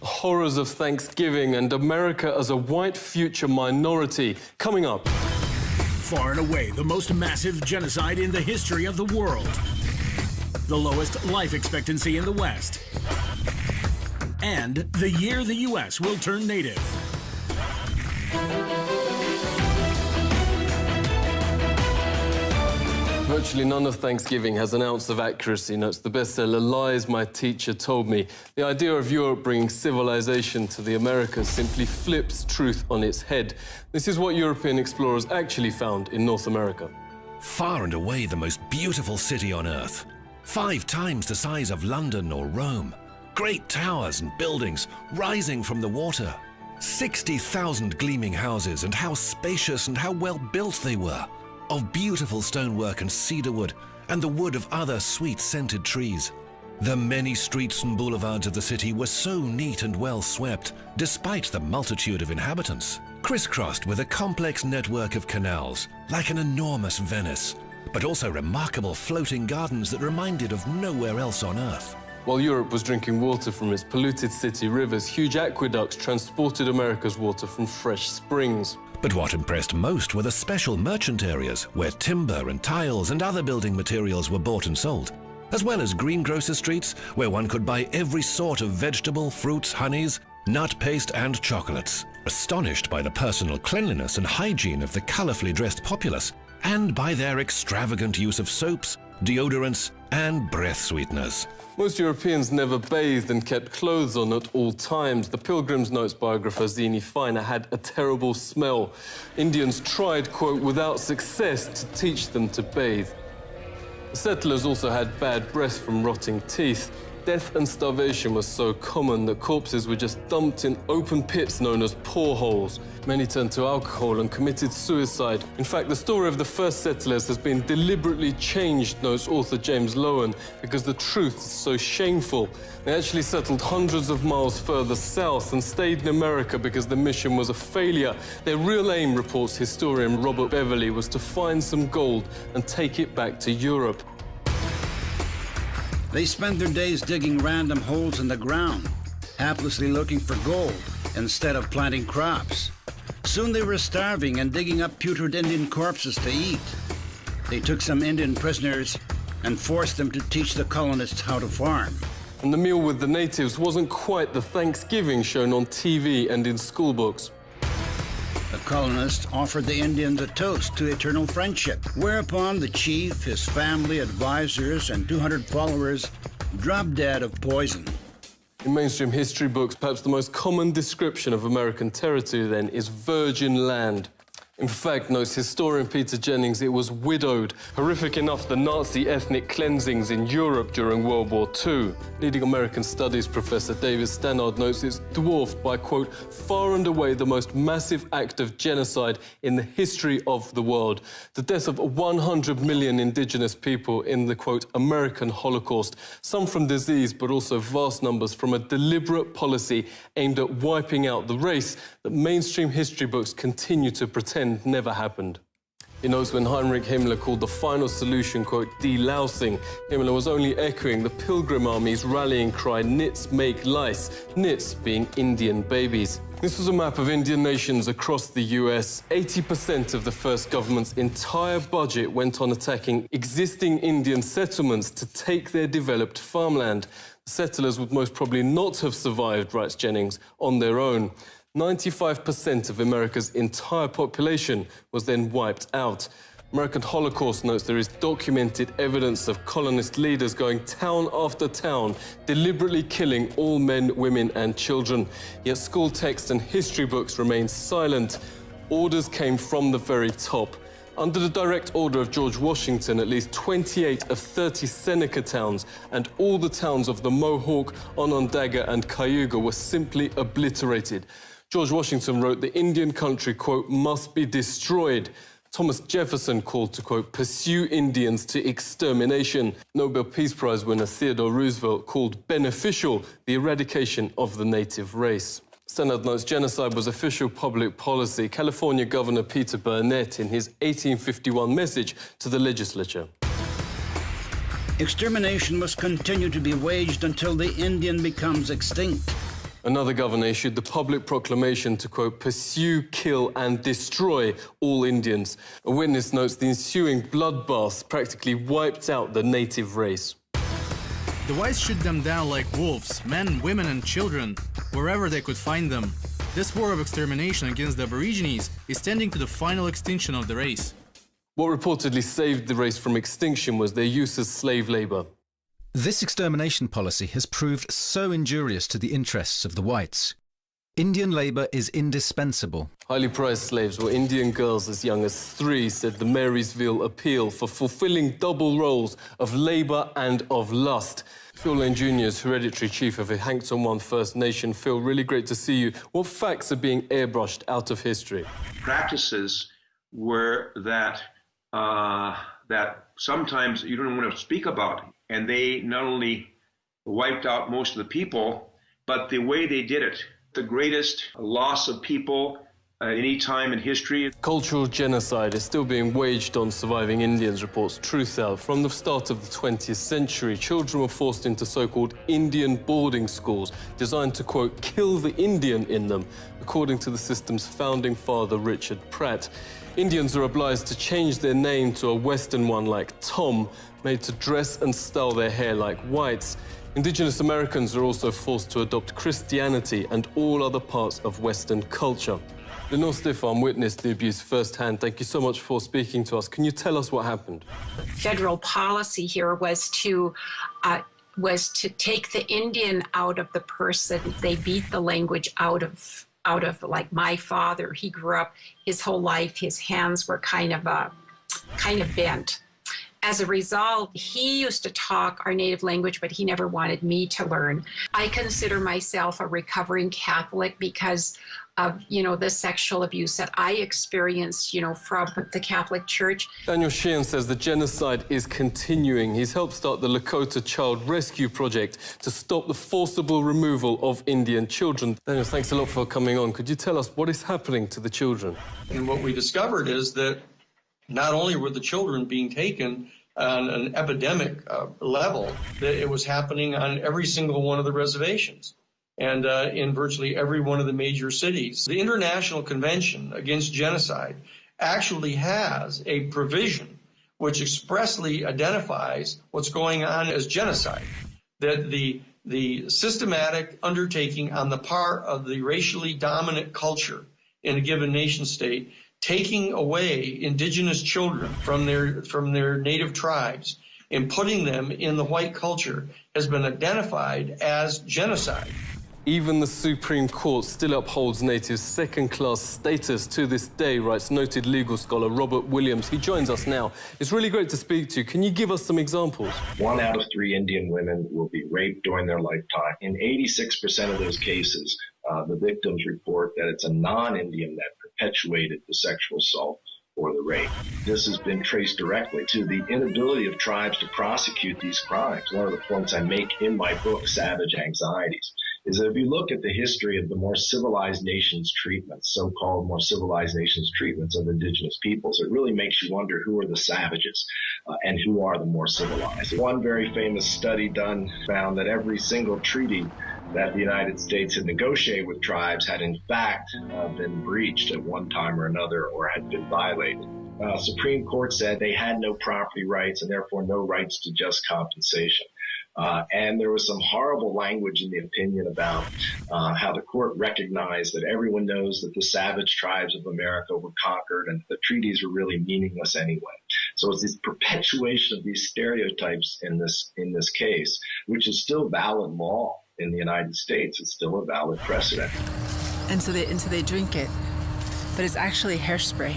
Horrors of Thanksgiving and America as a white future minority. Coming up. Far and away the most massive genocide in the history of the world. The lowest life expectancy in the West. And the year the U.S. will turn native. Virtually none of Thanksgiving has an ounce of accuracy, notes the bestseller Lies My Teacher Told Me. The idea of Europe bringing civilization to the Americas simply flips truth on its head. This is what European explorers actually found in North America. Far and away the most beautiful city on Earth. 5 times the size of London or Rome. Great towers and buildings rising from the water. 60,000 gleaming houses, and how spacious and how well built they were. Of beautiful stonework and cedar wood, and the wood of other sweet-scented trees. The many streets and boulevards of the city were so neat and well swept, despite the multitude of inhabitants, crisscrossed with a complex network of canals, like an enormous Venice, but also remarkable floating gardens that reminded of nowhere else on Earth. While Europe was drinking water from its polluted city rivers, huge aqueducts transported America's water from fresh springs. But what impressed most were the special merchant areas where timber and tiles and other building materials were bought and sold, as well as greengrocer streets where one could buy every sort of vegetable, fruits, honeys, nut paste and chocolates. Astonished by the personal cleanliness and hygiene of the colorfully dressed populace, and by their extravagant use of soaps, deodorants and breath sweeteners. Most Europeans never bathed and kept clothes on at all times. The Pilgrim's notes biographer Zini Feiner had a terrible smell. Indians tried, quote, without success to teach them to bathe. The settlers also had bad breath from rotting teeth. Death and starvation was so common that corpses were just dumped in open pits known as poreholes. Many turned to alcohol and committed suicide. In fact, the story of the first settlers has been deliberately changed, notes author James Lowen, because the truth is so shameful. They actually settled hundreds of miles further south and stayed in America because the mission was a failure. Their real aim, reports historian Robert Beverly, was to find some gold and take it back to Europe. They spent their days digging random holes in the ground, haplessly looking for gold instead of planting crops. Soon they were starving and digging up putrid Indian corpses to eat. They took some Indian prisoners and forced them to teach the colonists how to farm. And the meal with the natives wasn't quite the Thanksgiving shown on TV and in school books. The colonists offered the Indians a toast to eternal friendship, whereupon the chief, his family, advisors, and 200 followers dropped dead of poison. In mainstream history books, perhaps the most common description of American territory then is virgin land. In fact, notes historian Peter Jennings, it was widowed. Horrific enough, the Nazi ethnic cleansings in Europe during World War II. Leading American studies professor David Stannard notes it's dwarfed by, quote, far and away the most massive act of genocide in the history of the world. The death of 100 million indigenous people in the, quote, American Holocaust. Some from disease, but also vast numbers from a deliberate policy aimed at wiping out the race that mainstream history books continue to pretend never happened. He notes when Heinrich Himmler called the final solution, quote, delousing, Himmler was only echoing the Pilgrim Army's rallying cry, nits make lice, nits being Indian babies. This was a map of Indian nations across the US. 80% of the first government's entire budget went on attacking existing Indian settlements to take their developed farmland. The settlers would most probably not have survived, writes Jennings, on their own. 95% of America's entire population was then wiped out. American Holocaust notes there is documented evidence of colonist leaders going town after town, deliberately killing all men, women and children. Yet school texts and history books remain silent. Orders came from the very top. Under the direct order of George Washington, at least 28 of 30 Seneca towns and all the towns of the Mohawk, Onondaga and Cayuga were simply obliterated. George Washington wrote the Indian country, quote, must be destroyed. Thomas Jefferson called to, quote, pursue Indians to extermination. Nobel Peace Prize winner Theodore Roosevelt called beneficial the eradication of the native race. Stannard notes genocide was official public policy. California Governor Peter Burnett in his 1851 message to the legislature. Extermination must continue to be waged until the Indian becomes extinct. Another governor issued the public proclamation to, quote, pursue, kill and destroy all Indians. A witness notes the ensuing bloodbaths practically wiped out the native race. The whites shoot them down like wolves, men, women and children, wherever they could find them. This war of extermination against the Aborigines is tending to the final extinction of the race. What reportedly saved the race from extinction was their use as slave labour. This extermination policy has proved so injurious to the interests of the whites. Indian labour is indispensable. Highly prized slaves were Indian girls as young as 3, said the Marysville Appeal, for fulfilling double roles of labour and of lust. Phil Lane Jr. is hereditary chief of the Hankton One First Nation. Phil, really great to see you. What facts are being airbrushed out of history? Practices were that sometimes you don't want to speak about. And they not only wiped out most of the people, but the way they did it, the greatest loss of people at any time in history. Cultural genocide is still being waged on surviving Indians, reports Truthout. From the start of the 20th century, children were forced into so-called Indian boarding schools, designed to, quote, kill the Indian in them, according to the system's founding father, Richard Pratt. Indians are obliged to change their name to a Western one like Tom, made to dress and style their hair like whites. Indigenous Americans are also forced to adopt Christianity and all other parts of Western culture. Lenore Stiffan witnessed the abuse firsthand. Thank you so much for speaking to us. Can you tell us what happened? Federal policy here was to take the Indian out of the person. They beat the language out of like my father. He grew up his whole life, his hands were kind of bent. As a result, he used to talk our native language, but he never wanted me to learn. I consider myself a recovering Catholic because of, the sexual abuse that I experienced, from the Catholic Church. Daniel Sheehan says the genocide is continuing. He's helped start the Lakota Child Rescue Project to stop the forcible removal of Indian children. Daniel, thanks a lot for coming on. Could you tell us what is happening to the children? And what we discovered is that not only were the children being taken on an epidemic level, that it was happening on every single one of the reservations and in virtually every one of the major cities. The International Convention Against Genocide actually has a provision which expressly identifies what's going on as genocide, that the systematic undertaking on the part of the racially dominant culture in a given nation state, taking away indigenous children from their native tribes and putting them in the white culture has been identified as genocide. Even the Supreme Court still upholds natives' second-class status to this day, writes noted legal scholar Robert Williams. He joins us now. It's really great to speak to you. Can you give us some examples? 1 out of 3 Indian women will be raped during their lifetime. In 86% of those cases, the victims report that it's a non-Indian that perpetuated the sexual assault or the rape. This has been traced directly to the inability of tribes to prosecute these crimes. One of the points I make in my book, Savage Anxieties, is that if you look at the history of the more civilized nations treatments, so-called more civilized nations treatments of indigenous peoples, it really makes you wonder who are the savages and who are the more civilized. One very famous study done found that every single treaty that the United States had negotiated with tribes had in fact been breached at one time or another or had been violated. Supreme Court said they had no property rights and therefore no rights to just compensation. And there was some horrible language in the opinion about how the court recognized that everyone knows that the savage tribes of America were conquered and the treaties were really meaningless anyway. So it's this perpetuation of these stereotypes in this case, which is still valid law in the United States. It's still a valid precedent. And so they drink it, but it's actually hairspray.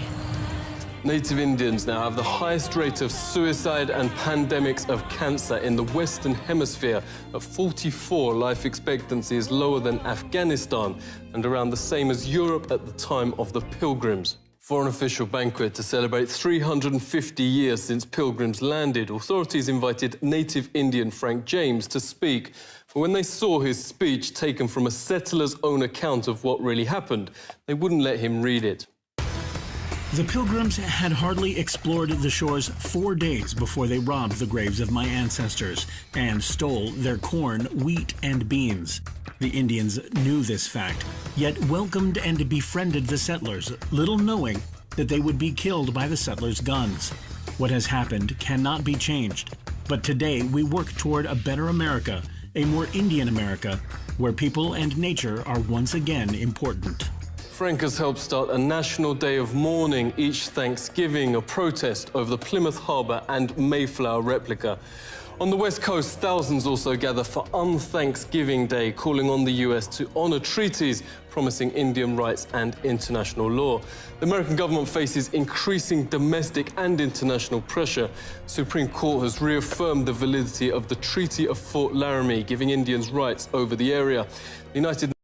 Native Indians now have the highest rate of suicide and pandemics of cancer in the Western Hemisphere. At 44, life expectancy is lower than Afghanistan and around the same as Europe at the time of the Pilgrims. For an official banquet to celebrate 350 years since Pilgrims landed, authorities invited native Indian Frank James to speak. But when they saw his speech taken from a settler's own account of what really happened, they wouldn't let him read it. The Pilgrims had hardly explored the shores 4 days before they robbed the graves of my ancestors and stole their corn, wheat, and beans. The Indians knew this fact, yet welcomed and befriended the settlers, little knowing that they would be killed by the settlers' guns. What has happened cannot be changed, but today we work toward a better America, a more Indian America, where people and nature are once again important. Frank has helped start a national day of mourning each Thanksgiving, a protest over the Plymouth Harbour and Mayflower replica. On the West Coast, thousands also gather for Un-Thanksgiving Day, calling on the US to honour treaties promising Indian rights and international law. The American government faces increasing domestic and international pressure. The Supreme Court has reaffirmed the validity of the Treaty of Fort Laramie, giving Indians rights over the area. The United